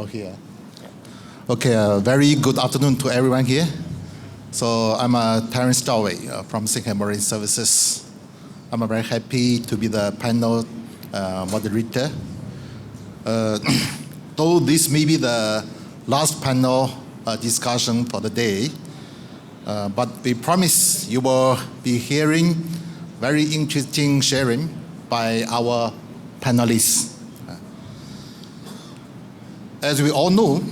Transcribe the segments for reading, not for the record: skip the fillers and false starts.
Oh, here. Okay, very good afternoon to everyone here. So I'm Terence Zhao from Singhai Marine Services. I'm very happy to be the panel moderator. Though this may be the last panel discussion for the day, but we promise you will be hearing very interesting sharing by our panelists. As we all know,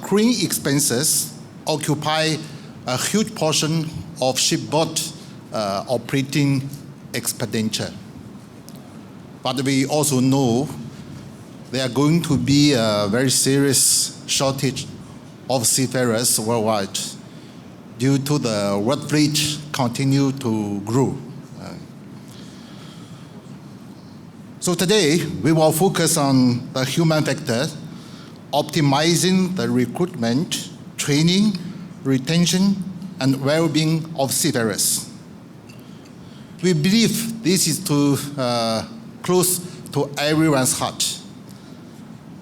crewing expenses occupy a huge portion of shipboard operating expenditure. But we also know there are going to be a very serious shortage of seafarers worldwide due to the world fleet continue to grow. So today, we will focus on the human factor, optimizing the recruitment, training, retention, and well-being of seafarers. We believe this is close to everyone's heart.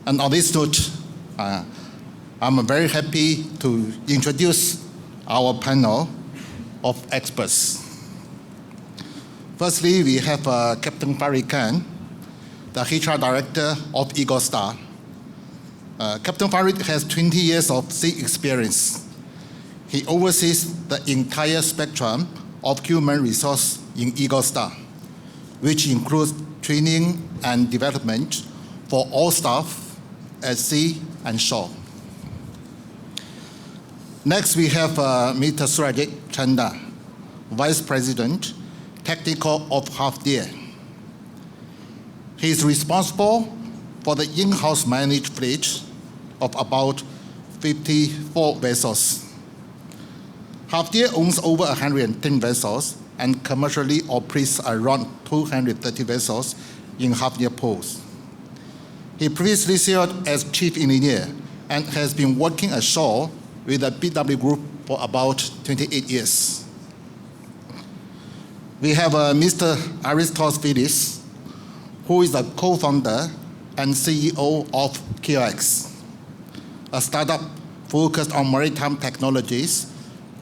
And on this note, I'm very happy to introduce our panel of experts. Firstly, we have Captain Farid Khan, the HR Director of Eaglestar. Captain Farid has 20 years of sea experience. He oversees the entire spectrum of human resource in Eaglestar, which includes training and development for all staff at sea and shore. Next, we have Mr. Surajit Chanda, Vice President, Technical of Hafnia. He is responsible for the in-house managed fleet of about 54 vessels. Hafnia owns over 110 vessels and commercially operates around 230 vessels in Hafnia ports. He previously served as Chief Engineer and has been working ashore with the BW Group for about 28 years. We have Mr. Aristos Philis, who is the co-founder and CEO of KeelX, a startup focused on maritime technologies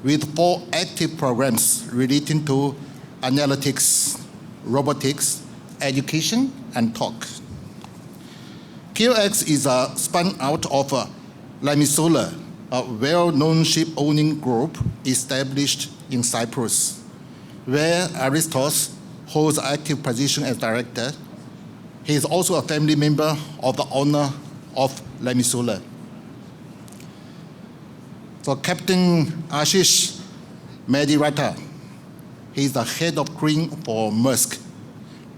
with 4 active programs relating to analytics, robotics, education, and talk. KeelX is a spun out of Lamisola, a well-known ship-owning group established in Cyprus, where Aristos holds an active position as director. He is also a family member of the owner of Lamisola. So Captain Ashish Mediratta, he is the head of crewing for Maersk,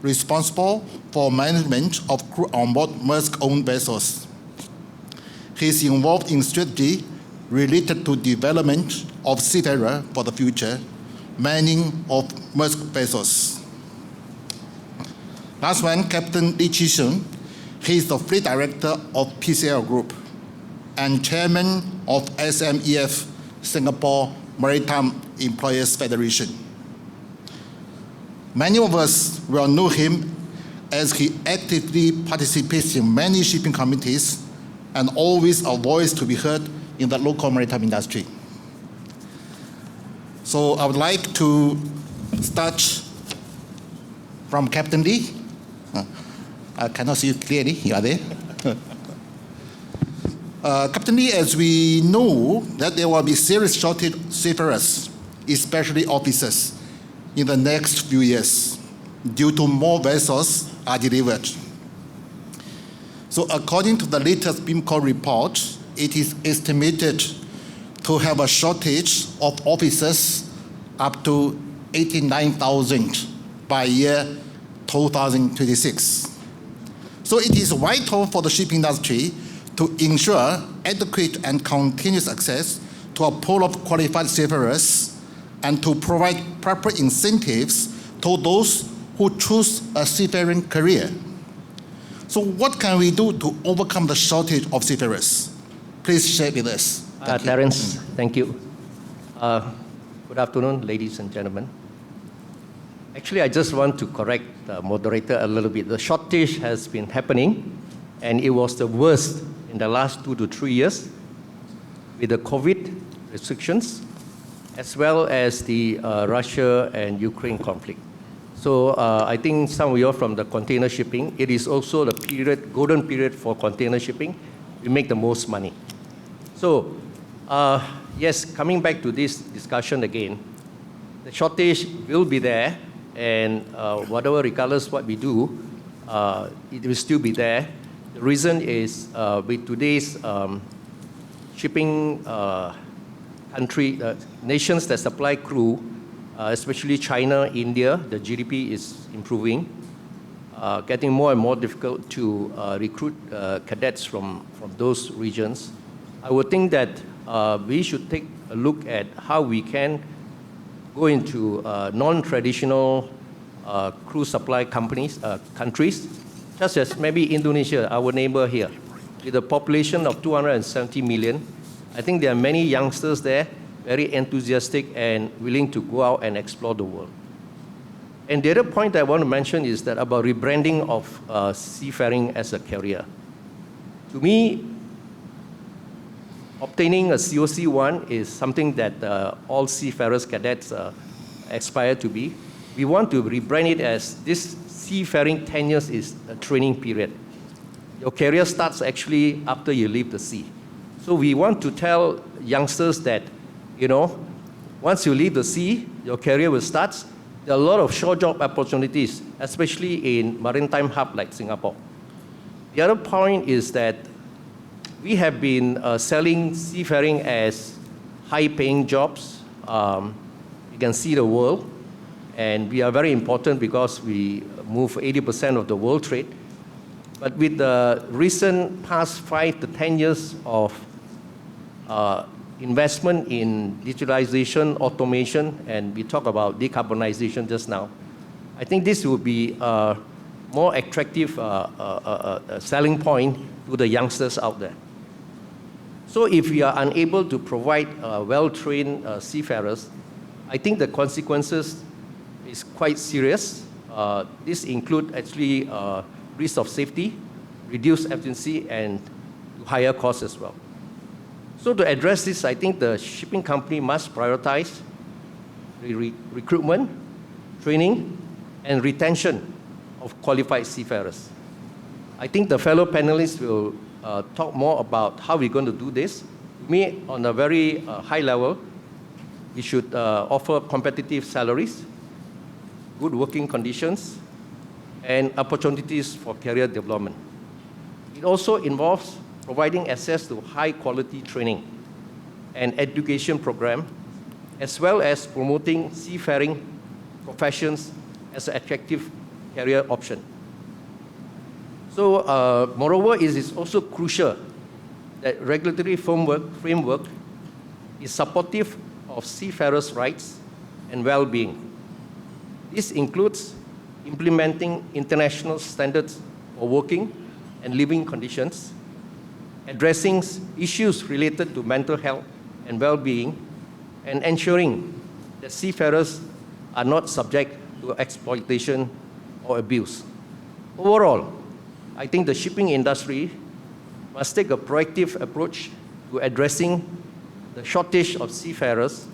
responsible for management of crew on board Maersk-owned vessels. He is involved in strategy related to development of seafarer for the future, manning of Maersk vessels. Last one, Captain Lee Chi-Seong. He is the fleet director of PCL Group and chairman of SMEF, Singapore Maritime Employers Federation. Many of us will know him as he actively participates in many shipping committees and always a voice to be heard in the local maritime industry. So I would like to start from Captain Lee. I cannot see you clearly, you are there. Captain Lee, as we know that there will be serious shortage of seafarers, especially officers, in the next few years due to more vessels are delivered. So according to the latest BIMCO report, it is estimated to have a shortage of officers up to 89,000 by year 2026. So it is vital for the shipping industry to ensure adequate and continuous access to a pool of qualified seafarers and to provide proper incentives to those who choose a seafaring career. So what can we do to overcome the shortage of seafarers? Please share with us. Terence, thank you. Good afternoon, ladies and gentlemen. Actually, I just want to correct the moderator a little bit. The shortage has been happening, and it was the worst in in the last 2 to 3 years with the COVID restrictions, as well as the Russia and Ukraine conflict. So I think some of you are from the container shipping. It is also the period, golden period for container shipping. We make the most money. So yes, coming back to this discussion again, the shortage will be there, and whatever, regardless what we do, it will still be there. The reason is with today's shipping nations that supply crew, especially China, India, the GDP is improving, getting more and more difficult to recruit cadets from those regions. I would think that we should take a look at how we can go into non-traditional crew supply countries, such as maybe Indonesia, our neighbor here. With a population of 270 million, I think there are many youngsters there, very enthusiastic and willing to go out and explore the world. And the other point I want to mention is that about rebranding of seafaring as a career. To me, obtaining a COC1 is something that all seafarers cadets aspire to be. We want to rebrand it as this seafaring 10 years is a training period. Your career starts actually after you leave the sea. So we want to tell youngsters that, you know, once you leave the sea, your career will start. There are a lot of shore job opportunities, especially in maritime hub like Singapore. The other point is that we have been selling seafaring as high-paying jobs. You can see the world, and we are very important because we move 80% of the world trade. But with the recent past 5 to 10 years of investment in digitalization, automation, and we talk about decarbonization just now, I think this will be a more attractive selling point to the youngsters out there. So if we are unable to provide well-trained seafarers, I think the consequences is quite serious. This include actually risk of safety, reduced efficiency, and higher costs as well. So to address this, I think the shipping company must prioritize recruitment, training, and retention of qualified seafarers. I think the fellow panelists will talk more about how we're going to do this. To me, on a very high level, we should offer competitive salaries, good working conditions, and opportunities for career development. It also involves providing access to high-quality training and education program, as well as promoting seafaring professions as an attractive career option. So, moreover, it is also crucial that regulatory framework is supportive of seafarers' rights and well-being. This includes implementing international standards for working and living conditions, addressing issues related to mental health and well-being, and ensuring that seafarers are not subject to exploitation or abuse. Overall, I think the shipping industry must take a proactive approach to addressing the shortage of seafarers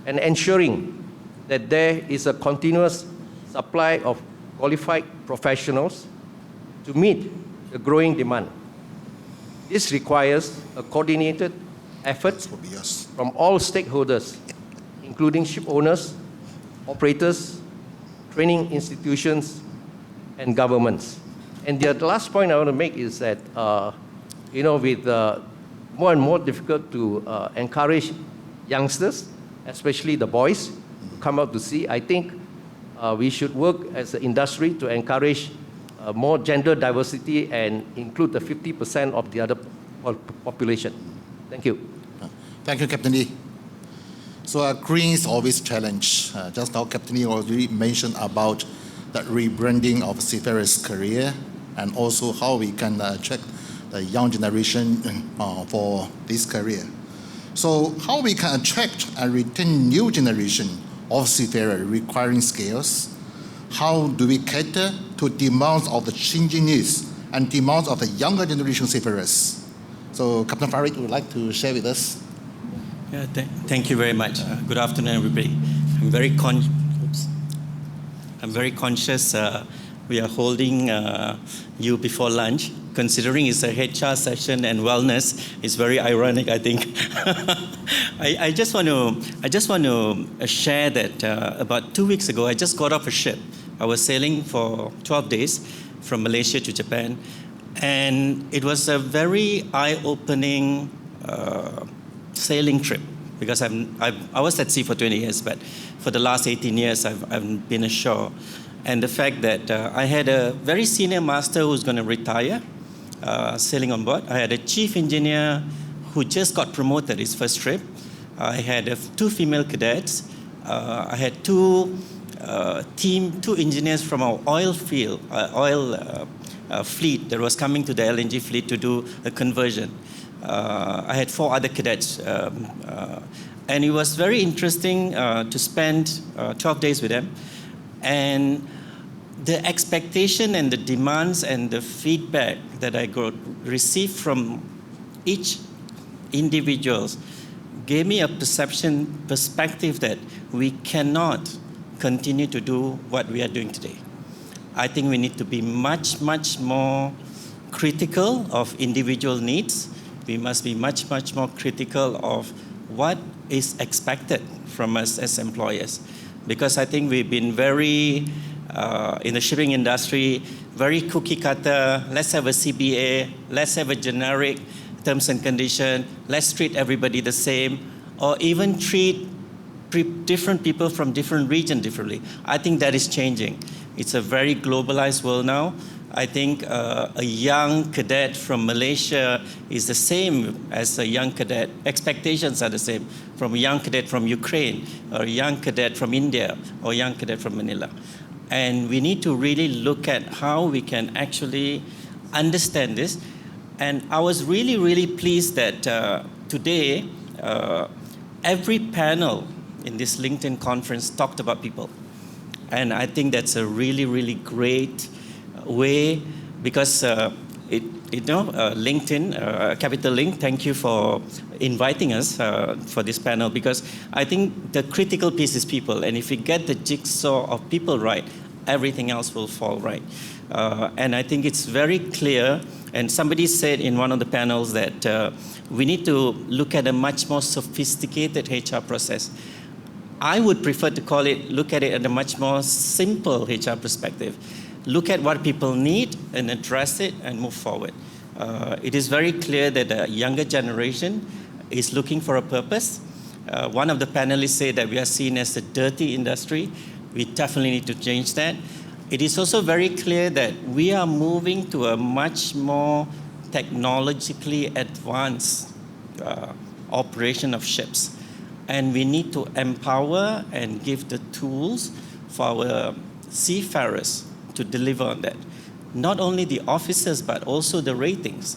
and ensuring that there is a continuous supply of qualified professionals to meet the growing demand. This requires a coordinated effort from all stakeholders, including ship owners, operators, training institutions, and governments. And the last point I want to make is that, with more and more difficult to encourage youngsters, especially the boys, to come out to sea, I think we should work as an industry to encourage more gender diversity and include the 50% of the other population. Thank you. Thank you, Captain Lee. So green is always a challenge. Just now, Captain Lee already mentioned about the rebranding of seafarers' career and also how we can attract the young generation for this career. So how we can attract and retain new generation of seafarers requiring skills? How do we cater to demands of the changing needs and demands of the younger generation seafarers? So Captain Farid would like to share with us. Yeah, thank you very much. Good afternoon, everybody. I'm very conscious we are holding you before lunch. Considering it's a HR session and wellness, it's very ironic, I think. I just want to share that about 2 weeks ago, I just got off a ship. I was sailing for 12 days from Malaysia to Japan, and it was a very eye-opening sailing trip, because I was at sea for 20 years, but for the last 18 years, I've been ashore. And the fact that I had a very senior master who's going to retire, sailing on board. I had a chief engineer who just got promoted his first trip. I had 2 female cadets. I had 2 engineers from our oil field, fleet that was coming to the LNG fleet to do a conversion. I had 4 other cadets. And it was very interesting to spend 12 days with them. And the expectation and the demands and the feedback that I received from each individual gave me a perspective that we cannot continue to do what we are doing today. I think we need to be much, much more critical of individual needs. We must be much, much more critical of what is expected from us as employers. Because I think we've been very, in the shipping industry, very cookie cutter. Let's have a CBA, let's have a generic terms and condition, let's treat everybody the same, or even treat different people from different regions differently. I think that is changing. It's a very globalized world now. I think a young cadet from Malaysia is the same as a young cadet. Expectations are the same from a young cadet from Ukraine, or a young cadet from India, or a young cadet from Manila. And we need to really look at how we can actually understand this. And I was really, really pleased that today, every panel in this LinkedIn conference talked about people. And I think that's a really, really great way, because LinkedIn, Capital Link, thank you for inviting us for this panel, because I think the critical piece is people. And if we get the jigsaw of people right, everything else will fall right. And I think it's very clear, and somebody said in one of the panels that we need to look at a much more sophisticated HR process. I would prefer to look at it at a much more simple HR perspective. Look at what people need and address it and move forward. It is very clear that the younger generation is looking for a purpose. One of the panelists said that we are seen as a dirty industry. We definitely need to change that. It is also very clear that we are moving to a much more technologically advanced operation of ships. And we need to empower and give the tools for our seafarers to deliver on that. Not only the officers, but also the ratings.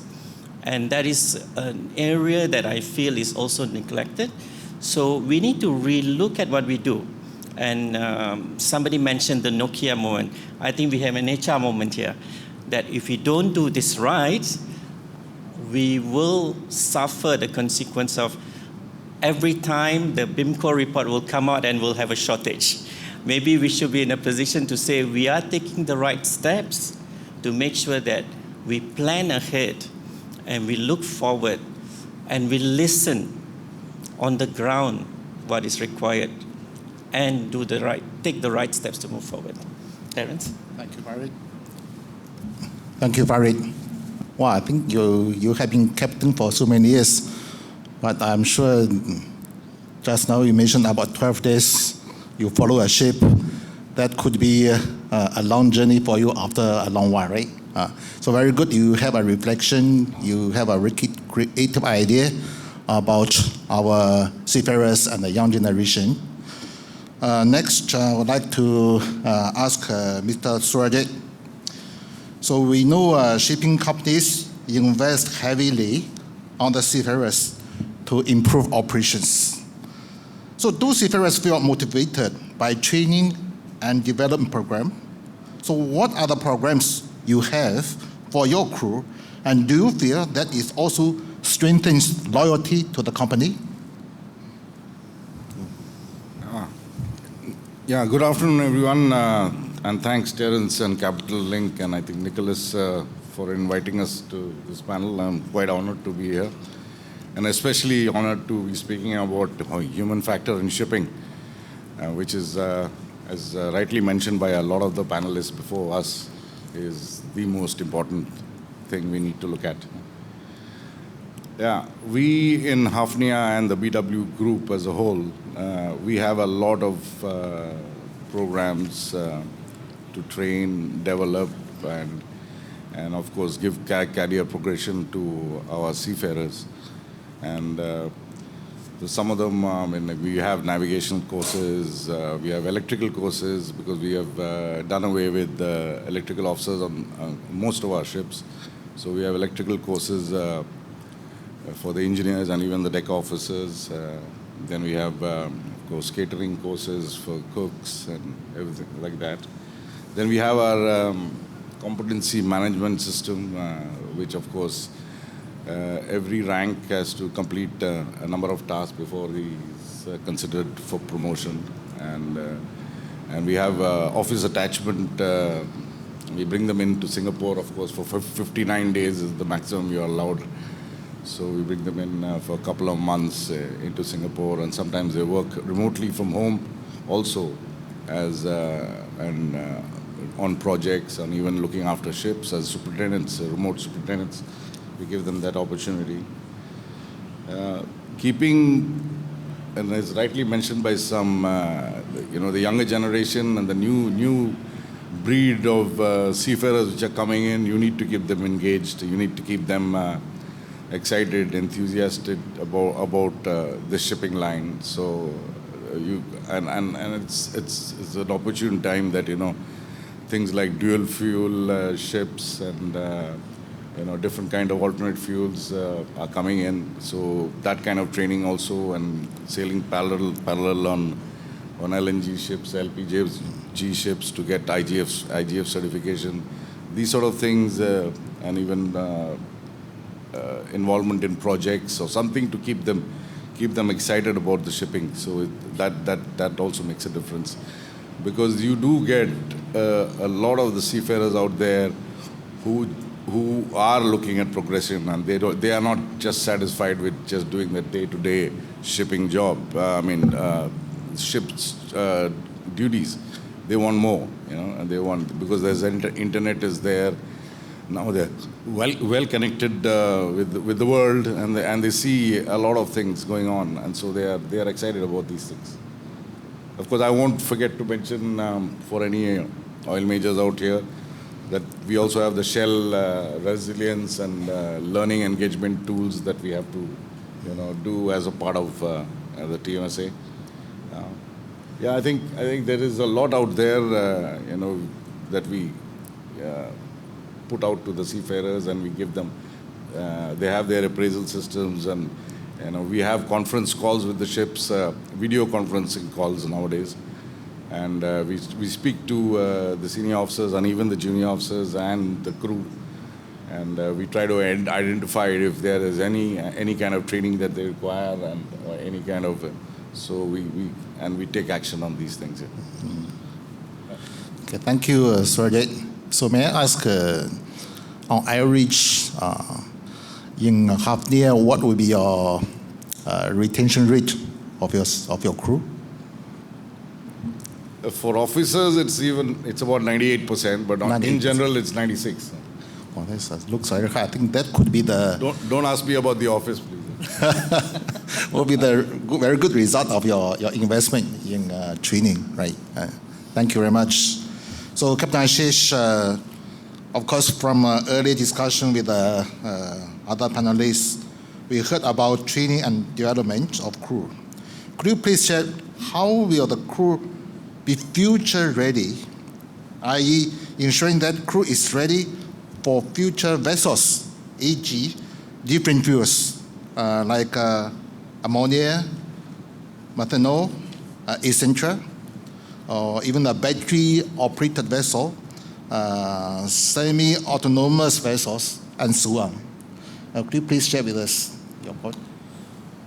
And that is an area that I feel is also neglected. So we need to relook at what we do. And somebody mentioned the Nokia moment. I think we have an HR moment here, that if we don't do this right, we will suffer the consequence of every time the BIMCO report will come out and we'll have a shortage. Maybe we should be in a position to say we are taking the right steps to make sure that we plan ahead and we look forward and we listen on the ground what is required and take the right steps to move forward. Terence? Thank you, Farid. Thank you, Farid. Well, I think you have been captain for so many years, but I'm sure just now you mentioned about 12 days you follow a ship. That could be a long journey for you after a long while, right? So very good. You have a reflection. You have a creative idea about our seafarers and the young generation. Next, I would like to ask Mr. Surajit. So we know shipping companies invest heavily on the seafarers to improve operations. So do seafarers feel motivated by training and development program? So what are the programs you have for your crew And do you feel that it also strengthens loyalty to the company? Yeah, good afternoon, everyone. And thanks, Terence and Capital Link, and I think Nicholas for inviting us to this panel. I'm quite honored to be here, and especially honored to be speaking about human factor in shipping, which is, as rightly mentioned by a lot of the panelists before us, is the most important thing we need to look at. Yeah, we in Hafnia and the BW group as a whole, we have a lot of programs to train, develop, and of course give career progression to our seafarers. And some of them, we have navigational courses, we have electrical courses, because we have done away with electrical officers on most of our ships. So we have electrical courses for the engineers and even the deck officers. Then we have, of course, catering courses for cooks and everything like that. Then we have our competency management system, which, of course, every rank has to complete a number of tasks before he's considered for promotion. And we have office attachment. We bring them into Singapore, of course, for 59 days is the maximum you are allowed. So we bring them in for a couple of months into Singapore, and sometimes they work remotely from home also as on projects and even looking after ships as superintendents, remote superintendents. We give them that opportunity. And as rightly mentioned by some, the younger generation and the new breed of seafarers which are coming in, you need to keep them engaged. You need to keep them excited, enthusiastic about the shipping line. So it's an opportune time that things like dual fuel ships and different kind of alternate fuels are coming in. So that kind of training also, and sailing parallel on LNG ships, LPG ships to get IGF certification. These sort of things, and even involvement in projects or something to keep them excited about the shipping. So that also makes a difference, because you do get a lot of the seafarers out there who are looking at progression, and they are not just satisfied with just doing the day-to-day shipping job. Ships duties. They want more, and they want, because there's internet is there. Now they're well connected with the world, and they see a lot of things going on, and so they are excited about these things. Of course, I won't forget to mention for any oil majors out here that we also have the Shell resilience and learning engagement tools that we have to do as a part of the TMSA. I think there is a lot out there that we put out to the seafarers, and we give them. They have their appraisal systems, and we have conference calls with the ships, video conferencing calls nowadays, and we speak to the senior officers and even the junior officers and the crew, and we try to identify if there is any kind of training that they require, and or any kind of so we take action on these things. Okay, thank you, Surajit. So may I ask, on average, in Hafnia, what will be your retention rate of your crew? For officers, it's about 98%, but in general, it's 96%. Well, that looks very high. I think that could be the... Don't ask me about the office, please. Will be the very good result of your investment in training, right? Thank you very much. So, Captain Ashish, of course, from early discussion with other panelists, we heard about training and development of crew. Could you please share how will the crew be future ready, i.e. ensuring that crew is ready for future vessels, e.g. different fuels like ammonia, methanol, etc., or even a battery-operated vessel, semi-autonomous vessels, and so on. Could you please share with us your point?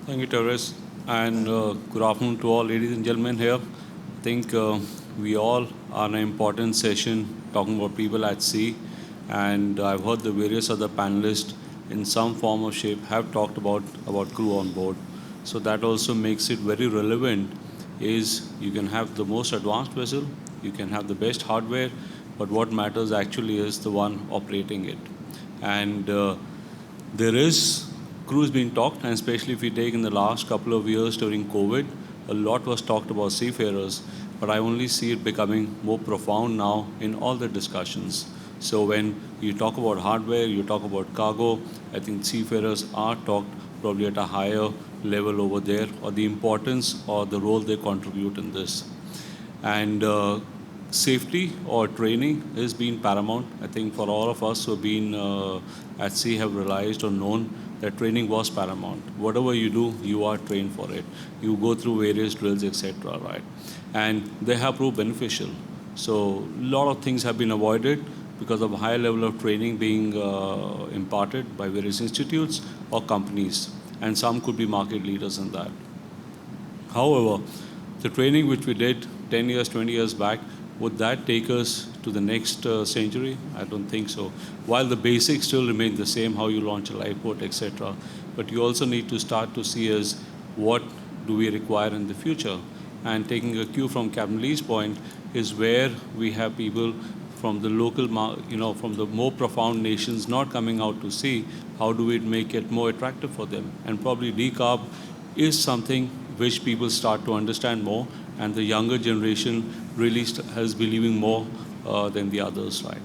Thank you, Terence. And good afternoon to all ladies and gentlemen here. I think we all are in an important session talking about people at sea. And I've heard the various other panelists in some form or shape have talked about crew on board. So that also makes it very relevant is you can have the most advanced vessel, you can have the best hardware, but what matters actually is the one operating it. And there is crews being talked, and especially if we take in the last couple of years during COVID, a lot was talked about seafarers, but I only see it becoming more profound now in all the discussions. So when you talk about hardware, you talk about cargo, I think seafarers are talked probably at a higher level over there, or the importance or the role they contribute in this. And safety or training has been paramount. I think for all of us who have been at sea have realized or known that training was paramount. Whatever you do, you are trained for it. You go through various drills, etc., right? And they have proved beneficial. So a lot of things have been avoided because of a high level of training being imparted by various institutes or companies. And some could be market leaders in that. However, the training which we did 10 years, 20 years back, would that take us to the next century? I don't think so. While the basics still remain the same, how you launch a lifeboat, etc., but you also need to start to see as what do we require in the future. And taking a cue from Captain Lee's point is where we have people from the local, from the more profound nations not coming out to sea, how do we make it more attractive for them? And probably decarb is something which people start to understand more, and the younger generation really has believing more than the others, right?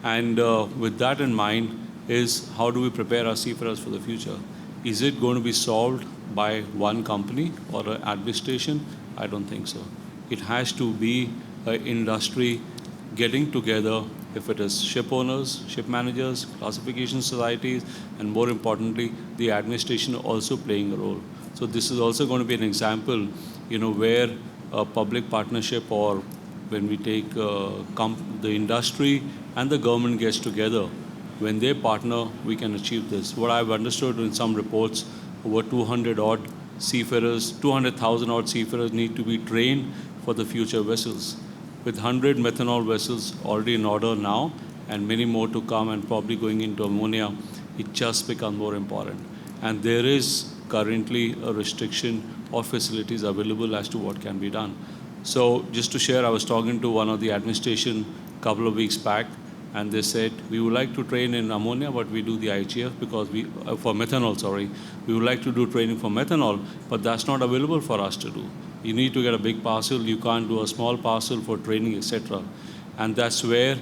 And with that in mind is how do we prepare our seafarers for the future? Is it going to be solved by one company or an administration? I don't think so. It has to be an industry getting together, if it is ship owners, ship managers, classification societies, and more importantly, the administration also playing a role. So this is also going to be an example, where a public partnership, or when we take the industry and the government gets together, when they partner, we can achieve this. What I've understood in some reports, over 200-odd seafarers, 200,000-odd seafarers need to be trained for the future vessels. With 100 methanol vessels already in order now, and many more to come, and probably going into ammonia, it just becomes more important. And there is currently a restriction of facilities available as to what can be done. So just to share, I was talking to one of the administration a couple of weeks back, and they said, we would like to train in ammonia, but we do the IGF because for methanol, sorry. We would like to do training for methanol, but that's not available for us to do. You need to get a big parcel. You can't do a small parcel for training, etc. And that's where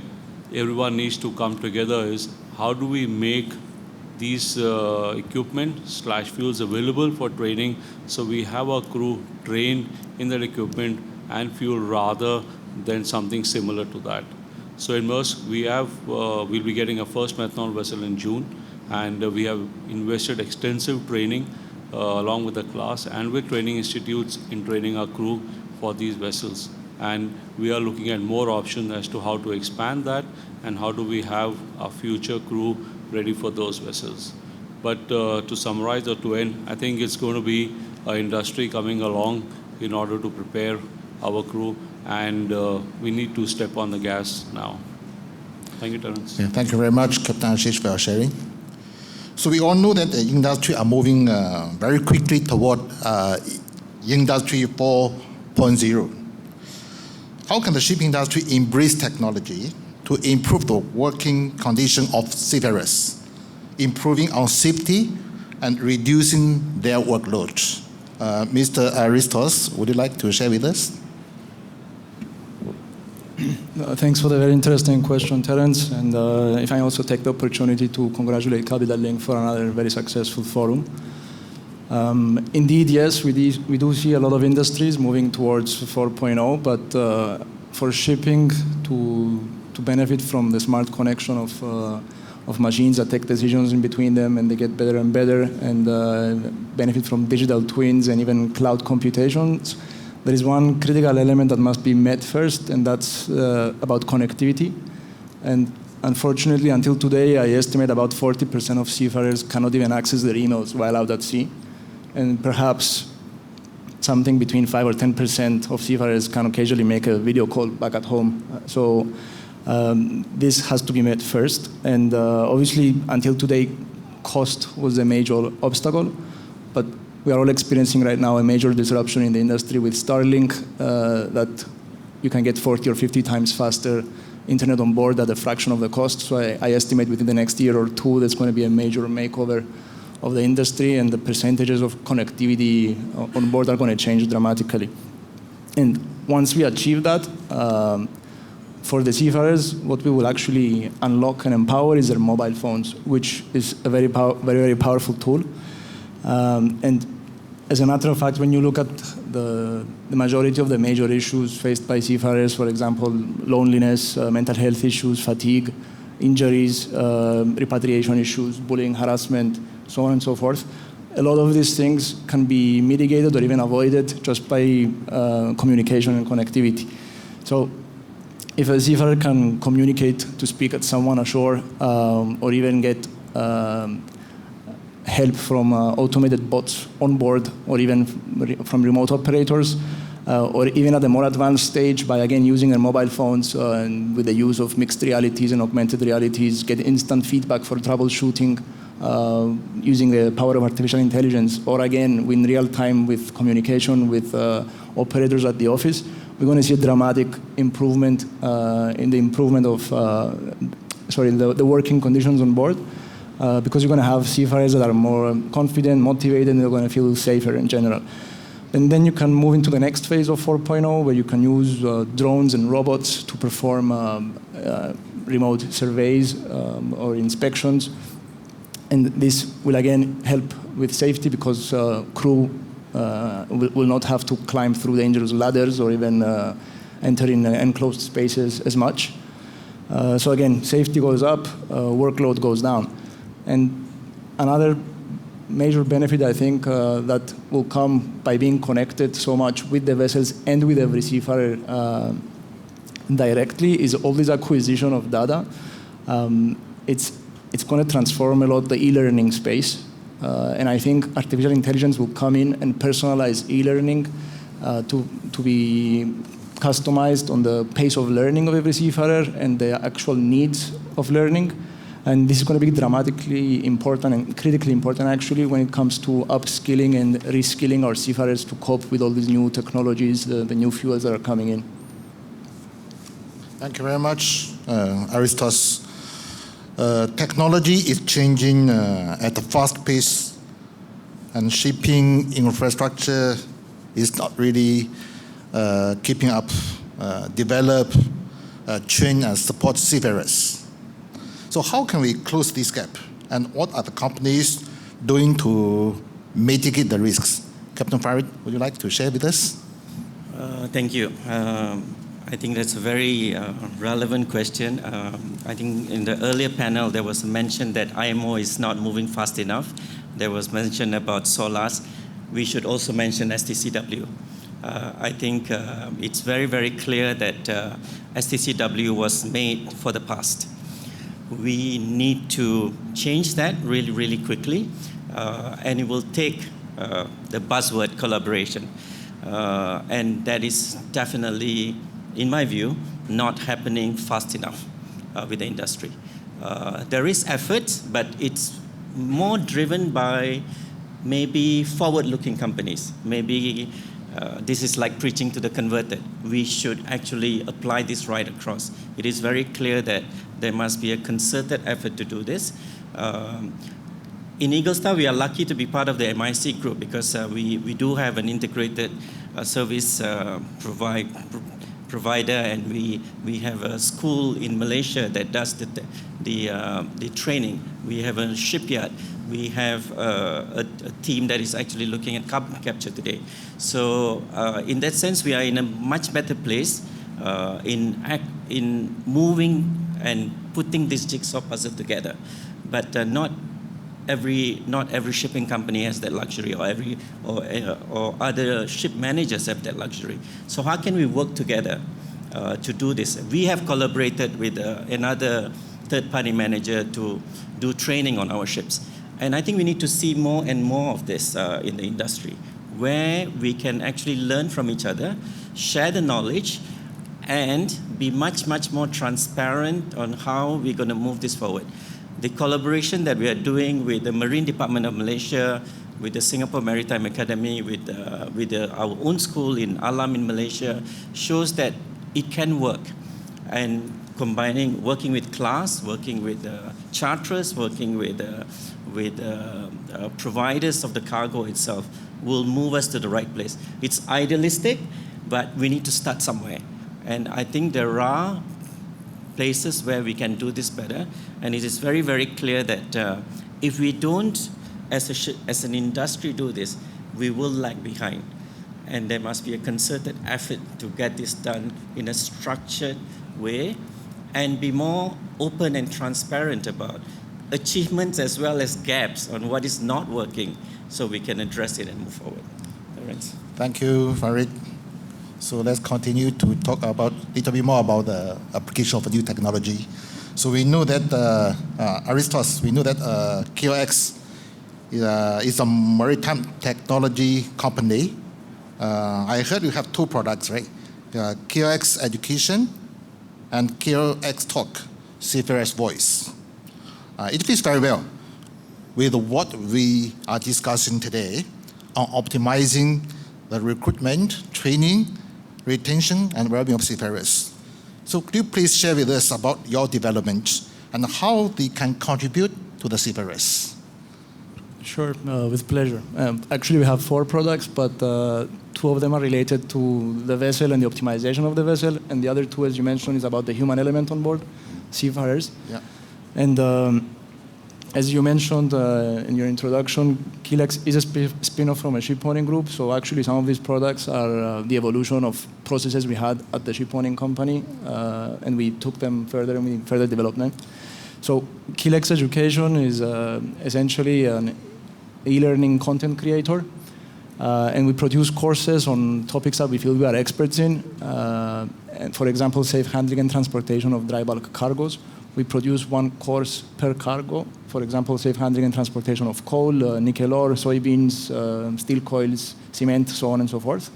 everyone needs to come together is how do we make these equipment/fuels available for training so we have our crew trained in that equipment and fuel rather than something similar to that. So in Maersk, we'll be getting a first methanol vessel in June, and we have invested extensive training along with the class and with training institutes in training our crew for these vessels. And we are looking at more options as to how to expand that and how do we have our future crew ready for those vessels. But to summarize or to end, I think it's going to be an industry coming along in order to prepare our crew, and we need to step on the gas now. Thank you, Terence. Yeah, thank you very much, Captain Ashish, for your sharing. So we all know that the industry are moving very quickly toward Industry 4.0. How can the shipping industry embrace technology to improve the working condition of seafarers, improving on safety and reducing their workload? Mr. Aristos, would you like to share with us? Thanks for the very interesting question, Terence. And if I also take the opportunity to congratulate Capital Link for another very successful forum. Indeed, yes, we do see a lot of industries moving towards 4.0, but for shipping to benefit from the smart connection of machines that take decisions in between them, and they get better and better, and benefit from digital twins and even cloud computations, there is one critical element that must be met first, and that's about connectivity. And unfortunately, until today, I estimate about 40% of seafarers cannot even access their emails while out at sea. And perhaps something between 5 or 10% of seafarers can occasionally make a video call back at home. So this has to be met first. And obviously, until today, cost was a major obstacle. But we are all experiencing right now a major disruption in the industry with Starlink, that you can get 40 or 50 times faster internet on board at a fraction of the cost. So I estimate within the next year or two, there's going to be a major makeover of the industry, and the percentages of connectivity on board are going to change dramatically. And once we achieve that, for the seafarers, what we will actually unlock and empower is their mobile phones, which is a very, very powerful tool. And as a matter of fact, when you look at the majority of the major issues faced by seafarers, for example, loneliness, mental health issues, fatigue, injuries, repatriation issues, bullying, harassment, so on and so forth, a lot of these things can be mitigated or even avoided just by communication and connectivity. So if a seafarer can communicate to speak at someone ashore, or even get help from automated bots on board, or even from remote operators, or even at a more advanced stage by, again, using their mobile phones and with the use of mixed realities and augmented realities, get instant feedback for troubleshooting using the power of artificial intelligence, or again, in real time with communication with operators at the office, we're going to see a dramatic improvement in the improvement of, the working conditions on board. Because you're going to have seafarers that are more confident, motivated, and they're going to feel safer in general. And then you can move into the next phase of 4.0, where you can use drones and robots to perform remote surveys or inspections. And this will again help with safety, because crew will not have to climb through dangerous ladders or even enter in enclosed spaces as much. So again, safety goes up, workload goes down. And another major benefit, I think, that will come by being connected so much with the vessels and with every seafarer directly is all this acquisition of data. It's going to transform a lot the e-learning space. And I think artificial intelligence will come in and personalize e-learning to be customized on the pace of learning of every seafarer and the actual needs of learning. And this is going to be dramatically important and critically important, actually, when it comes to upskilling and reskilling our seafarers to cope with all these new technologies, the new fuels that are coming in. Thank you very much, Aristos. Technology is changing at a fast pace, and shipping infrastructure is not really keeping up, develop, train, and support seafarers. So how can we close this gap? And what are the companies doing to mitigate the risks? Captain Farid, would you like to share with us? Thank you. I think that's a very relevant question. I think in the earlier panel, there was a mention that IMO is not moving fast enough. There was mention about SOLAS. We should also mention STCW. I think it's very, very clear that STCW was made for the past. We need to change that really, really quickly, and it will take the buzzword collaboration. And that is definitely, in my view, not happening fast enough with the industry. There is effort, but it's more driven by maybe forward-looking companies. Maybe this is like preaching to the converted. We should actually apply this right across. It is very clear that there must be a concerted effort to do this. In Eaglestar, we are lucky to be part of the MIC group because we do have an integrated service provider, and we have a school in Malaysia that does the training. We have a shipyard. We have a team that is actually looking at carbon capture today. So in that sense, we are in a much better place in moving and putting this jigsaw puzzle together. But not every shipping company has that luxury, or other ship managers have that luxury. So how can we work together to do this? We have collaborated with another third-party manager to do training on our ships. And I think we need to see more and more of this in the industry, where we can actually learn from each other, share the knowledge, and be much, much more transparent on how we're going to move this forward. The collaboration that we are doing with the Marine Department of Malaysia, with the Singapore Maritime Academy, with our own school in Alam in Malaysia, shows that it can work. And working with class, working with charterers, working with providers of the cargo itself will move us to the right place. It's idealistic, but we need to start somewhere. And I think there are places where we can do this better. And it is very, very clear that if we don't, as an industry, do this, we will lag behind. And there must be a concerted effort to get this done in a structured way and be more open and transparent about achievements as well as gaps on what is not working so we can address it and move forward. Terence. Thank you, Farid. So let's continue to talk about a little bit more about the application of a new technology. So we know that, Aristos, we know that KeelX is a maritime technology company. I heard you have two products, right? KeelX Education and KeelX Talk, Seafarers Voice. It fits very well with what we are discussing today on optimizing the recruitment, training, retention, and well-being of seafarers. So could you please share with us about your development and how they can contribute to the seafarers? Sure, with pleasure. Actually, we have 4 products, but 2 of them are related to the vessel and the optimization of the vessel, and the other 2, as you mentioned, is about the human element on board, seafarers. Yeah. And as you mentioned in your introduction, KeelX is a spin-off from a shipowning group, so actually some of these products are the evolution of processes we had at the shipowning company, and we took them further and we further developed them. So KeelX Education is essentially an e-learning content creator, and we produce courses on topics that we feel we are experts in. And for example, safe handling and transportation of dry bulk cargoes. We produce 1 course per cargo. For example, safe handling and transportation of coal, nickel ore, soybeans, steel coils, cement, so on and so forth.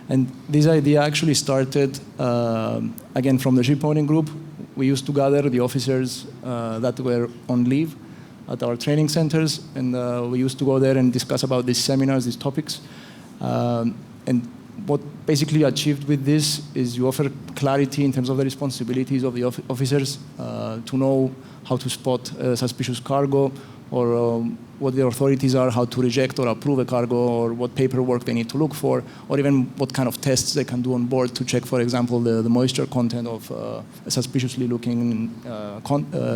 And this idea actually started, again, from the shipowning group. We used to gather the officers that were on leave at our training centers, and we used to go there and discuss about these seminars, these topics. And what basically achieved with this is you offer clarity in terms of the responsibilities of the officers to know how to spot suspicious cargo, or what the authorities are, how to reject or approve a cargo, or what paperwork they need to look for, or even what kind of tests they can do on board to check, for example, the moisture content of a suspiciously looking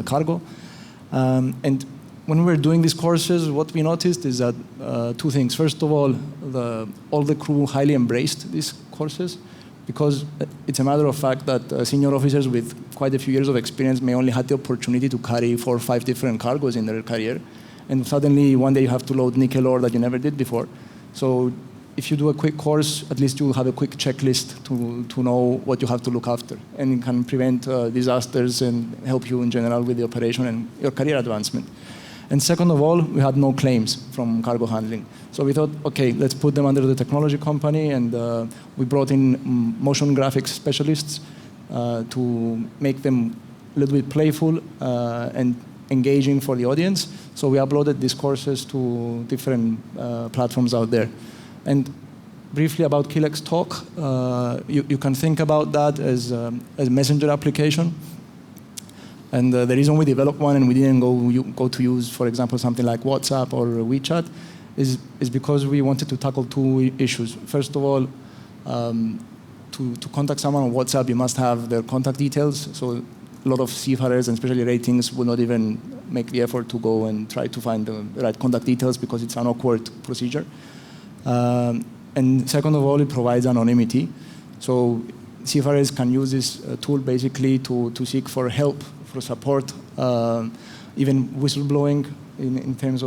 cargo. And when we were doing these courses, what we noticed is that 2 things. First of all the crew highly embraced these courses, because it's a matter of fact that senior officers with quite a few years of experience may only had the opportunity to carry 4 or 5 different cargoes in their career. And suddenly one day you have to load nickel ore that you never did before. So if you do a quick course, at least you'll have a quick checklist to know what you have to look after. And it can prevent disasters and help you in general with the operation and your career advancement. And second of all, we had no claims from cargo handling. So we thought, okay, let's put them under the technology company, and we brought in motion graphics specialists to make them a little bit playful and engaging for the audience. So we uploaded these courses to different platforms out there. And briefly about KeelX Talk, you can think about that as a messenger application. And the reason we developed one and we didn't go to use, for example, something like WhatsApp or WeChat is because we wanted to tackle 2 issues. First of all, to contact someone on WhatsApp, you must have their contact details. So a lot of seafarers, and especially ratings, will not even make the effort to go and try to find the right contact details because it's an awkward procedure. And second of all, it provides anonymity. So seafarers can use this tool basically to seek for help, for support, even whistleblowing in times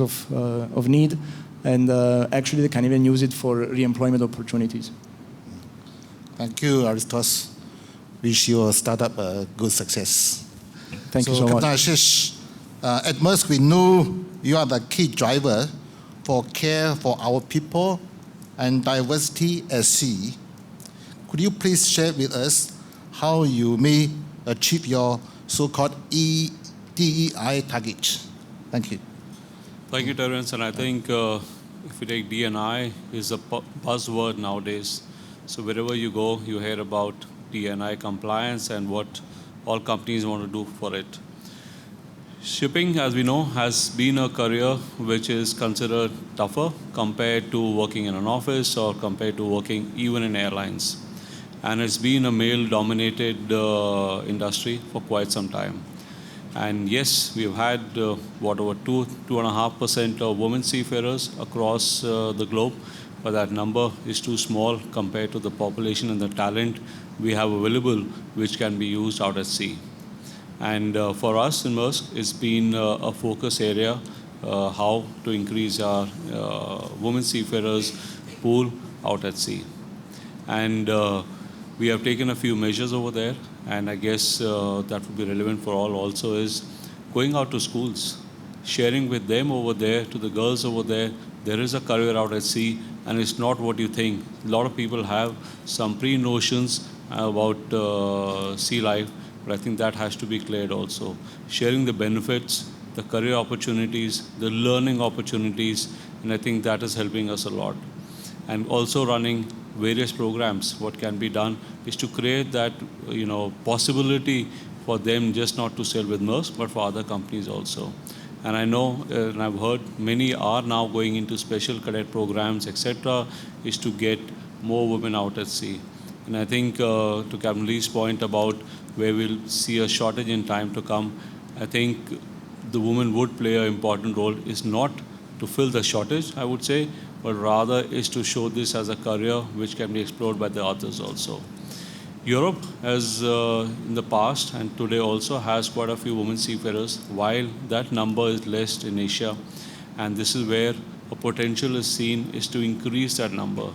of need, and actually they can even use it for re-employment opportunities. Thank you, Aristos. Wish your startup a good success. Thank you so much. Captain Ashish, at Maersk, we know you are the key driver for care for our people and diversity at sea. Could you please share with us how you may achieve your so-called DEI target? Thank you. Thank you, Terence. And I think if you take D&I is a buzzword nowadays. So wherever you go, you hear about D&I compliance and what all companies want to do for it. Shipping, as we know, has been a career which is considered tougher compared to working in an office or compared to working even in airlines. And it's been a male-dominated industry for quite some time. And yes, we've had over 2.5% of women seafarers across the globe, but that number is too small compared to the population and the talent we have available, which can be used out at sea. And for us in Maersk, it's been a focus area, how to increase our women seafarers pool out at sea. And we have taken a few measures over there, and I guess that would be relevant for all also is going out to schools, sharing with them over there, to the girls over there, there is a career out at sea, and it's not what you think. A lot of people have some pre-notions about sea life, but I think that has to be cleared also. Sharing the benefits, the career opportunities, the learning opportunities, and I think that is helping us a lot. And also running various programs. What can be done is to create that possibility for them just not to sail with Maersk, but for other companies also. And I know, and I've heard many are now going into special cadet programs, etc., is to get more women out at sea. And I think to Captain Lee's point about where we'll see a shortage in time to come, I think the women would play an important role, is not to fill the shortage, I would say, but rather is to show this as a career which can be explored by the others also. Europe has in the past and today also has quite a few women seafarers, while that number is less in Asia. And this is where a potential is seen is to increase that number,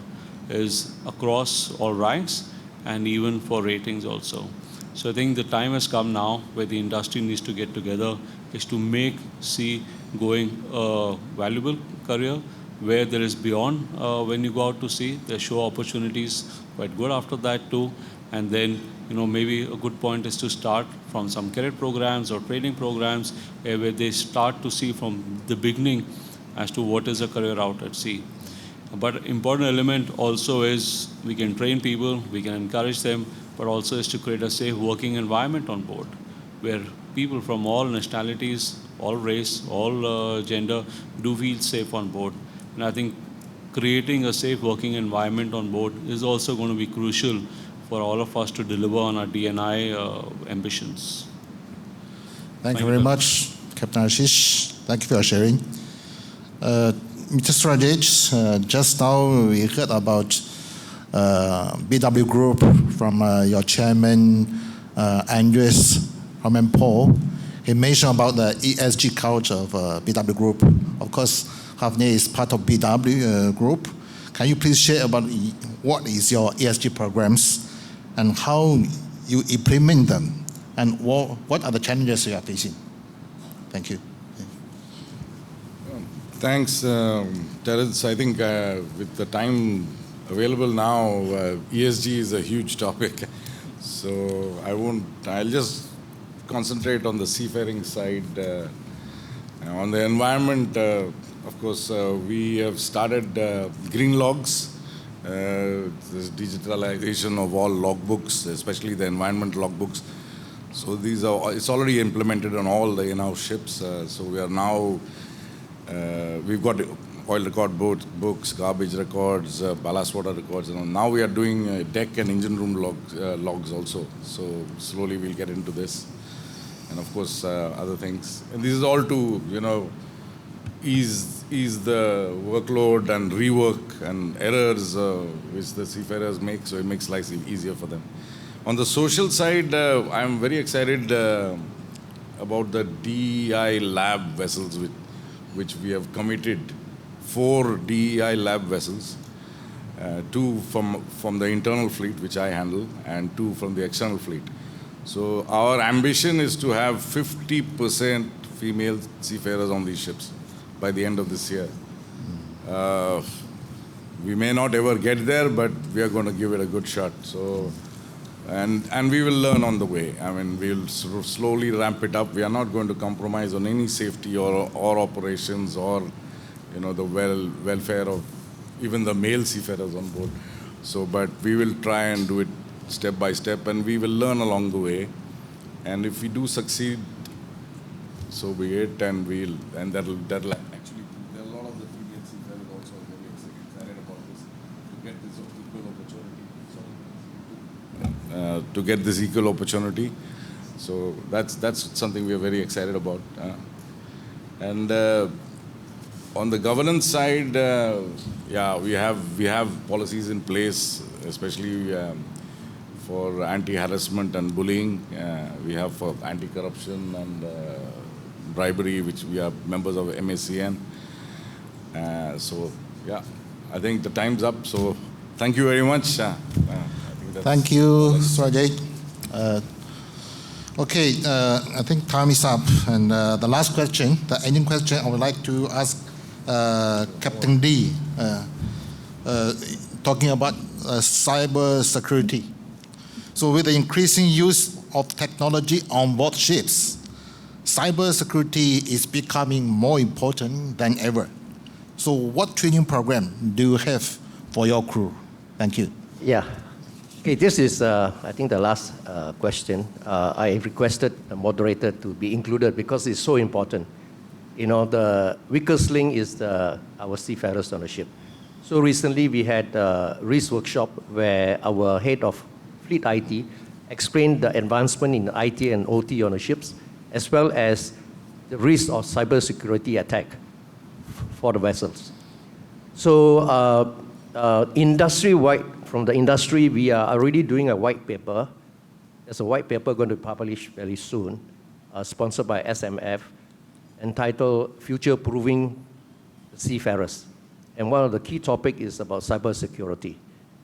is across all ranks and even for ratings also. So I think the time has come now where the industry needs to get together, is to make sea going a valuable career, where there is beyond when you go out to sea, there show opportunities quite good after that too. And then, maybe a good point is to start from some career programs or training programs where they start to see from the beginning as to what is a career out at sea. But important element also is we can train people, we can encourage them, but also is to create a safe working environment on board where people from all nationalities, all race, all gender do feel safe on board. And I think creating a safe working environment on board is also going to be crucial for all of us to deliver on our D&I ambitions. Thank you very much, Captain Ashish. Thank you for your sharing. Mr. Surajit, just now we heard about BW Group from your chairman, Andres from Paul. He mentioned about the ESG culture of BW Group. Of course, Hafnia is part of BW Group. Can you please share about what is your ESG programs and how you implement them, and what are the challenges you are facing? Thank you. Thanks, Terence. I think with the time available now, ESG is a huge topic. So I'll just concentrate on the seafaring side. On the environment, of course, we have started green logs, this digitalization of all logbooks, especially the environment logbooks. So it's already implemented on all the in-house ships. So we are now, we've got oil record books, garbage records, ballast water records. And now we are doing deck and engine room logs also. So slowly we'll get into this. And of course, other things. And this is all to, ease the workload and rework and errors which the seafarers make, so it makes life easier for them. On the social side, I'm very excited about the DEI lab vessels which we have committed. 4 DEI lab vessels, 2 from the internal fleet, which I handle, and 2 from the external fleet. So our ambition is to have 50% female seafarers on these ships by the end of this year. We may not ever get there, but we are going to give it a good shot. So, and we will learn on the way. I mean, we'll slowly ramp it up. We are not going to compromise on any safety or operations or, the welfare of even the male seafarers on board. So, but we will try and do it step by step, and we will learn along the way. And if we do succeed, so be it, and that'll actually, there are a lot of the female seafarers also very excited about this, to get this equal opportunity. So that's something we are very excited about. And on the governance side, we have policies in place, especially for anti-harassment and bullying. We have for anti-corruption and bribery, which we are members of MACN. So, I think the time's up. So, thank you very much. Thank you, Surajit. Okay, I think time is up. And the last question, the ending question, I would like to ask Captain D, talking about cyber security. So with the increasing use of technology on board ships, cyber security is becoming more important than ever. So what training program do you have for your crew? Thank you. Yeah. Okay, this is, I think, the last question. I requested the moderator to be included because it's so important. The weakest link is our seafarers on the ship. So recently we had a risk workshop where our head of Fleet IT explained the advancement in IT and OT on the ships, as well as the risk of cybersecurity attack for the vessels. So industry-wide, from the industry, we are already doing a white paper. There's a white paper going to be published very soon, sponsored by SMEF, entitled Future Proofing the Seafarers. And one of the key topics is about cybersecurity.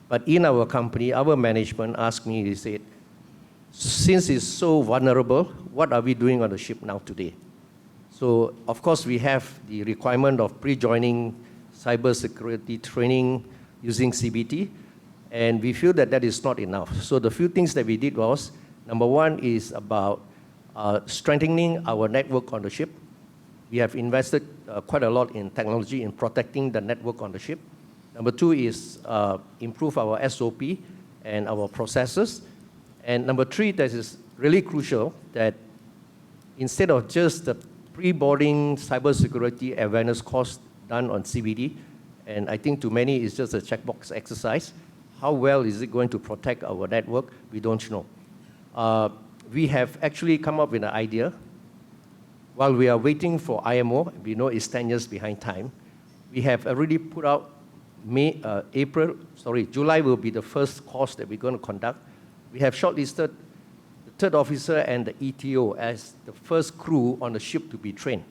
But in our company, our management asked me, they said, since it's so vulnerable, what are we doing on the ship now today? So, of course, we have the requirement of pre-joining cybersecurity training using CBT, and we feel that that is not enough. So the few things that we did was, number one is about strengthening our network on the ship. We have invested quite a lot in technology in protecting the network on the ship. Number two is improve our SOP and our processes. And number three, that is really crucial, that instead of just the pre-boarding cybersecurity awareness course done on CBD, and I think to many it's just a checkbox exercise, how well is it going to protect our network? We don't know. We have actually come up with an idea. While we are waiting for IMO, we know it's 10 years behind time, we have already put out July will be the first course that we're going to conduct. We have shortlisted the third officer and the ETO as the first crew on the ship to be trained.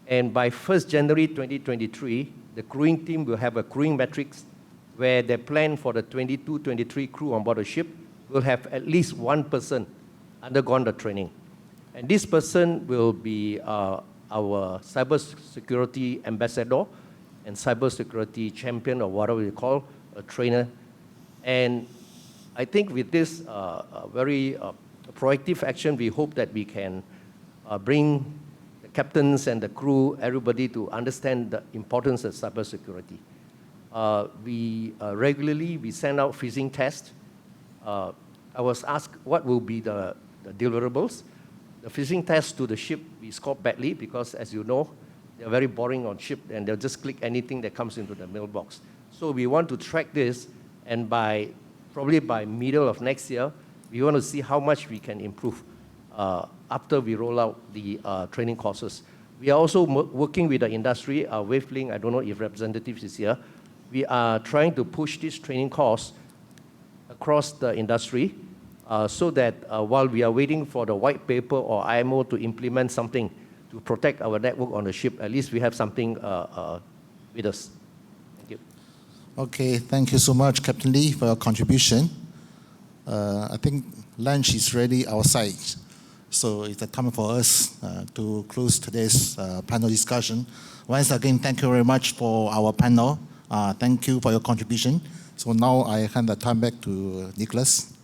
And by 1st January 2023, the crewing team will have a crewing matrix where they plan for the 22-23 crew on board the ship will have at least one person undergone the training. And this person will be our cybersecurity ambassador and cybersecurity champion, or whatever we call a trainer. And I think with this very proactive action, we hope that we can bring the captains and the crew, everybody, to understand the importance of cybersecurity. We regularly send out phishing tests. I was asked what will be the deliverables. The phishing tests to the ship, we scored badly because, as you know, they're very boring on ship and they'll just click anything that comes into the mailbox. So we want to track this, and probably by middle of next year, we want to see how much we can improve after we roll out the training courses. We are also working with the industry, Wavelength, I don't know if representatives is here. We are trying to push this training course across the industry so that while we are waiting for the white paper or IMO to implement something to protect our network on the ship, at least we have something with us. Thank you. Okay, thank you so much, Captain Lee, for your contribution. I think lunch is ready outside. So it's a time for us to close today's panel discussion. Once again, thank you very much for our panel. Thank you for your contribution. So now I hand the time back to Nicholas.